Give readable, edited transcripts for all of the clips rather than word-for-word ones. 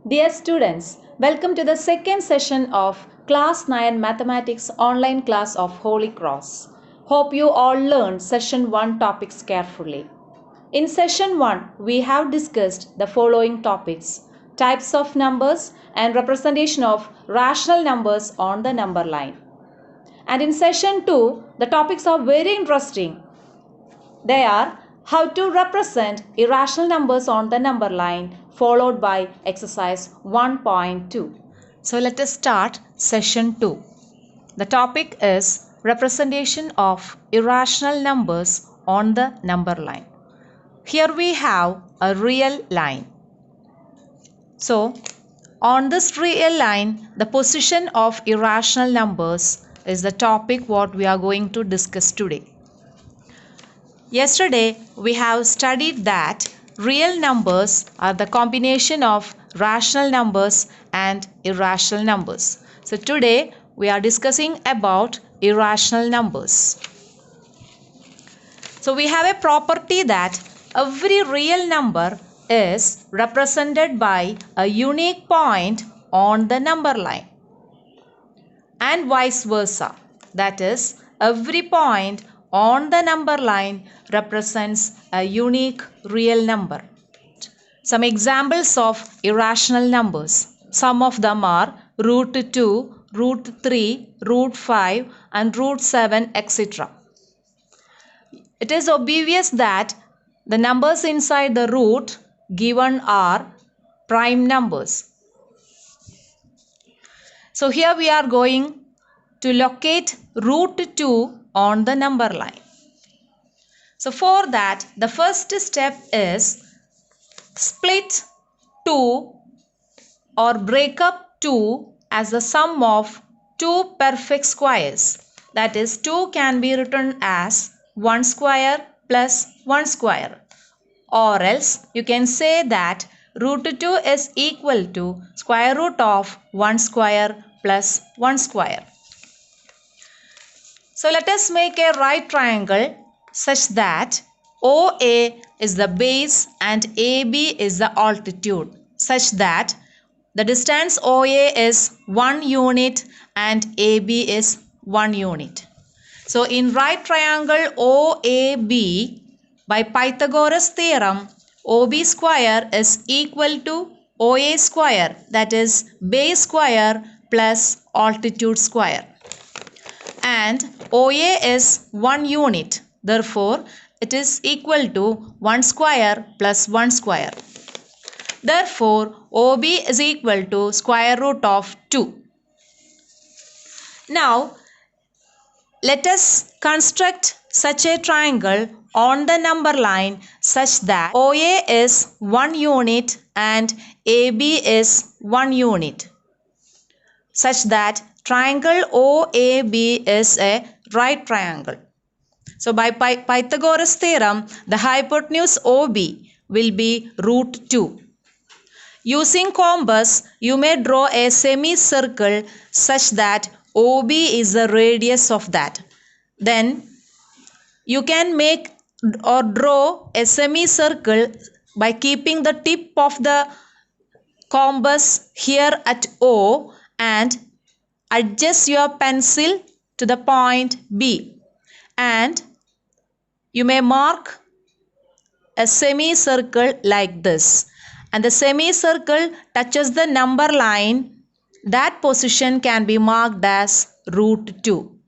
Dear students, welcome to the second session of Class 9 Mathematics online class of Holy Cross. Hope you all learned session 1 topics carefully. In session 1, we have discussed the following topics: types of numbers and representation of rational numbers on the number line. And in session 2, the topics are very interesting. They are how to represent irrational numbers on the number line, followed by exercise 1.2. So let us start session 2. The topic is representation of irrational numbers on the number line. Here we have a real line. So on this real line, the position of irrational numbers is the topic what we are going to discuss today. Yesterday, we have studied that real numbers are the combination of rational numbers and irrational numbers. So today, we are discussing about irrational numbers. So we have a property that every real number is represented by a unique point on the number line, and vice versa. That is, every point on the number line represents a unique real number. Some examples of irrational numbers. Some of them are root 2, root 3, root 5 and root 7, etc. It is obvious that the numbers inside the root given are prime numbers. So here we are going to locate root 2 on the number line. So for that, the first step is split 2 or break up 2 as the sum of two perfect squares. That is, 2 can be written as 1 square plus 1 square. Or else you can say that root 2 is equal to square root of 1 square plus 1 square. So let us make a right triangle such that OA is the base and AB is the altitude, such that the distance OA is 1 unit and AB is 1 unit. So in right triangle OAB, by Pythagoras theorem, OB square is equal to OA square, that is base square plus altitude square. And OA is 1 unit. Therefore, it is equal to 1 square plus 1 square. Therefore, OB is equal to square root of 2. Now, let us construct such a triangle on the number line such that OA is 1 unit and AB is 1 unit, such that triangle OAB is a right triangle. So by Pythagoras theorem, the hypotenuse OB will be root 2. Using compass, you may draw a semicircle such that OB is the radius of that. Then you can make or draw a semicircle by keeping the tip of the compass here at O and adjust your pencil to the point B, and you may mark a semicircle like this, and the semicircle touches the number line. That position can be marked as root 2.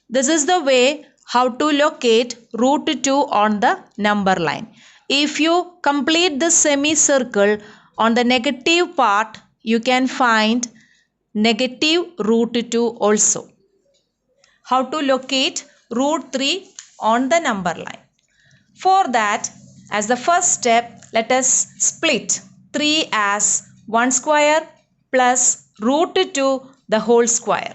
This is the way how to locate root 2 on the number line. If you complete the semicircle on the negative part, you can find negative root 2 also. How to locate root 3 on the number line? For that, as the first step, let us split 3 as 1 square plus root 2 the whole square.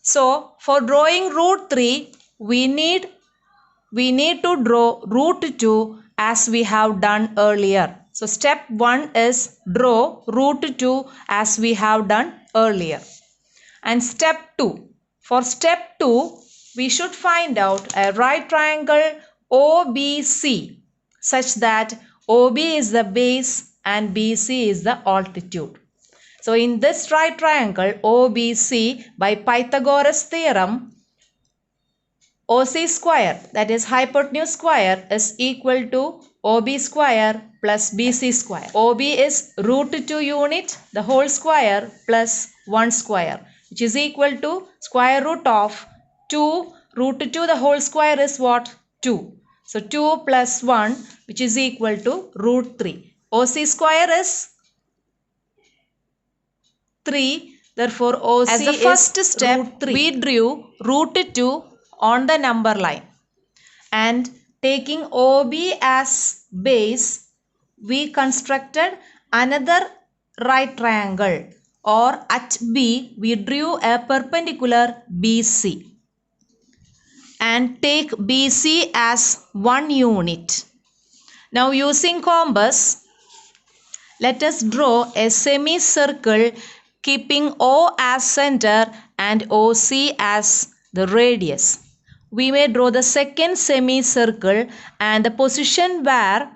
So, for drawing root 3, we need to draw root 2 as we have done earlier. So, step 1 is draw root 2 as we have done earlier. And step 2. For step 2, we should find out a right triangle OBC such that OB is the base and BC is the altitude. So in this right triangle OBC, by Pythagoras theorem, OC square, that is hypotenuse square, is equal to OB square plus BC square. OB is root 2 unit, the whole square plus 1 square, which is equal to square root of 2. Root 2 the whole square is what? 2. So 2 plus 1, which is equal to root 3. OC square is 3. Therefore, OC as the first step, we drew root 2 on the number line. And taking OB as base, we constructed another right triangle, or at B, we drew a perpendicular BC. And take BC as 1 unit. Now using compass, let us draw a semicircle keeping O as center and OC as the radius. We may draw the second semicircle, and the position where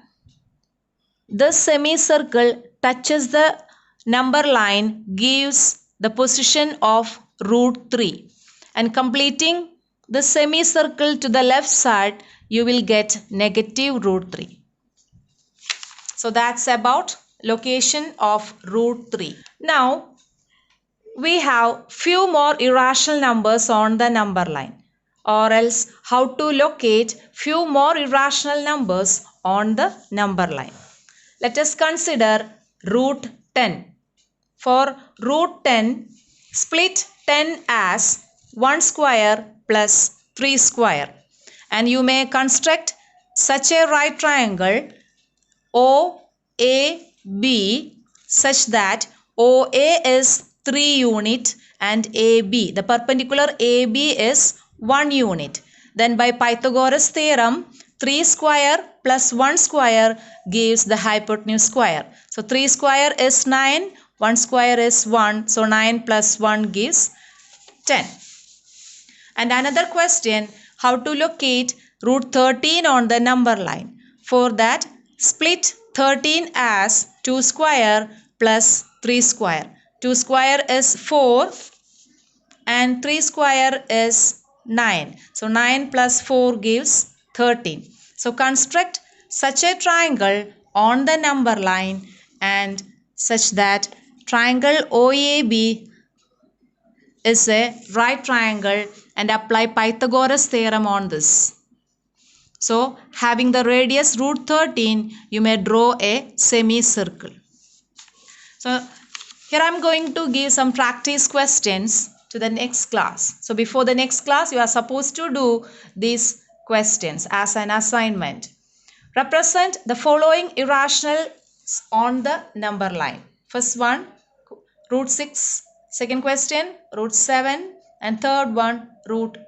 the semicircle touches the number line gives the position of root 3. And completing the semicircle to the left side, you will get negative root 3. So that's about location of root 3. Now we have few more irrational numbers on the number line, or else how to locate few more irrational numbers on the number line. Let us consider root 10. For root 10, split 10 as 1 square plus 3 square. And you may construct such a right triangle OAB such that OA is 3 unit and AB, the perpendicular AB is 1 unit. Then by Pythagoras theorem, 3 square plus 1 square gives the hypotenuse square. So 3 square is 9, 1 square is 1. So 9 plus 1 gives 10. And another question, how to locate root 13 on the number line. For that, split 13 as 2 square plus 3 square. 2 square is 4 and 3 square is 9. So 9 plus 4 gives 13. So construct such a triangle on the number line and such that triangle OAB is a right triangle, and apply Pythagoras theorem on this. So having the radius root 13, you may draw a semicircle. So here I am going to give some practice questions to the next class. So before the next class, you are supposed to do these questions as an assignment. Represent the following irrationals on the number line. First one, root 6. Second question, root 7. And third one, root 8.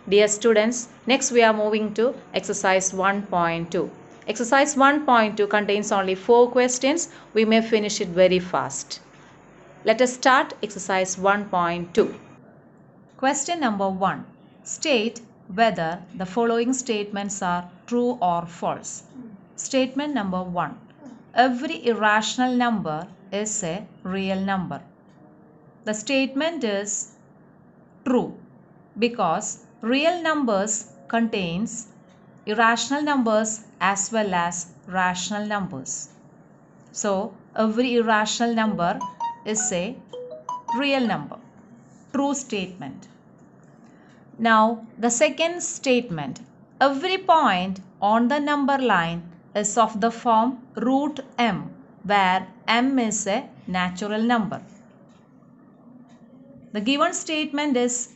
Dear students, next we are moving to exercise 1.2. Exercise 1.2 contains only 4 questions. We may finish it very fast. Let us start exercise 1.2. Question number 1. State whether the following statements are true or false. Statement number 1. Every irrational number is a real number. The statement is true because real numbers contains irrational numbers as well as rational numbers. So every irrational number is a real number. True statement. Now the second statement. Every point on the number line is of the form root m, where m is a natural number. The given statement is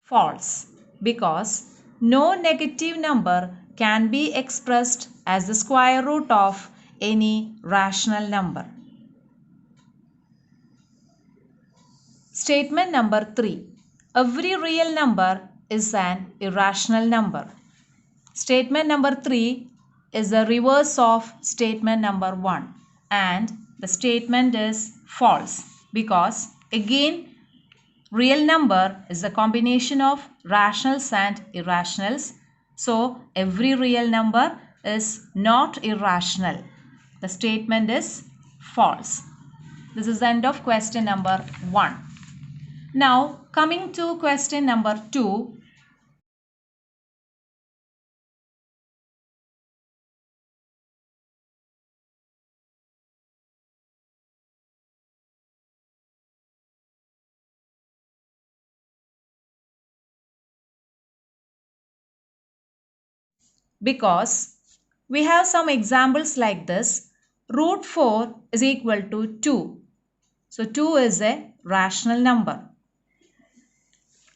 false because no negative number can be expressed as the square root of any rational number. Statement number 3. Every real number is an irrational number. Statement number 3 is the reverse of statement number 1, and the statement is false because again real number is a combination of rationals and irrationals. So every real number is not irrational. The statement is false. This is the end of question number 1. Now coming to question number 2. Because we have some examples like this. Root 4 is equal to 2. So 2 is a rational number.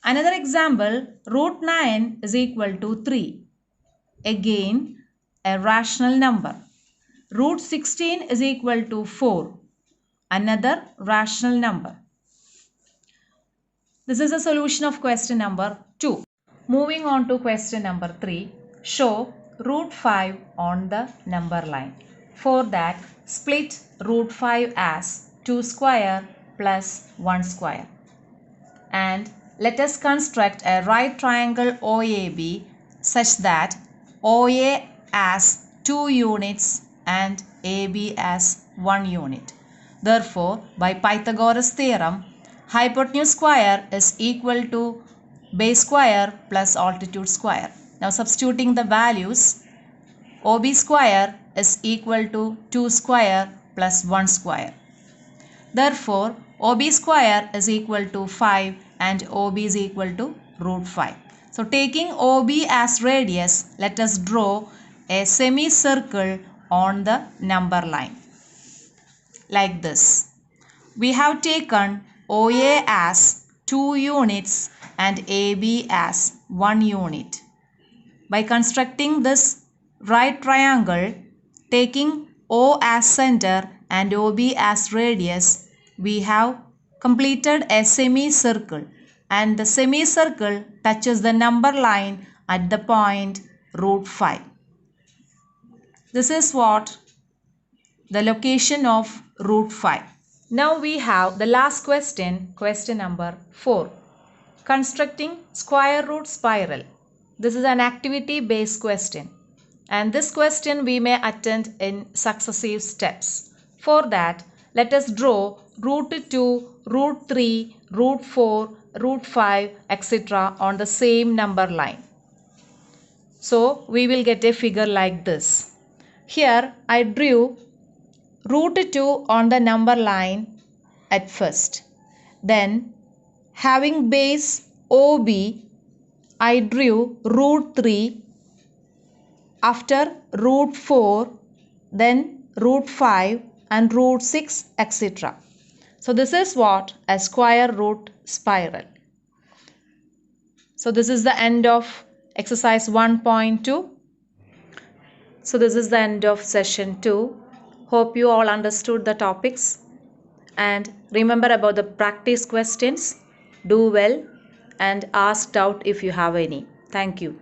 Another example, root 9 is equal to 3. Again, a rational number. Root 16 is equal to 4. Another rational number. This is a solution of question number 2. Moving on to question number 3. Show root 5 on the number line. For that, split root 5 as 2 square plus 1 square. And let us construct a right triangle OAB such that OA as 2 units and AB as 1 unit. Therefore, by Pythagoras theorem, hypotenuse square is equal to base square plus altitude square. Now substituting the values, OB square is equal to 2 square plus 1 square. Therefore, OB square is equal to 5 and OB is equal to root 5. So taking OB as radius, let us draw a semicircle on the number line. Like this. We have taken OA as 2 units and AB as 1 unit. By constructing this right triangle, taking O as center and OB as radius, we have completed a semicircle, and the semicircle touches the number line at the point root 5. This is what the location of root 5. Now we have the last question, question number 4. Constructing square root spiral. This is an activity based question, and this question we may attend in successive steps. For that, let us draw root 2, root 3, root 4, root 5, etc. on the same number line. So we will get a figure like this. Here I drew root 2 on the number line at first. Then having base OB, I drew root 3, after root 4, then root 5 and root 6, etc. So this is what a square root spiral. So this is the end of exercise 1.2. So this is the end of session 2. Hope you all understood the topics. And remember about the practice questions. Do well and ask doubt if you have any. Thank you.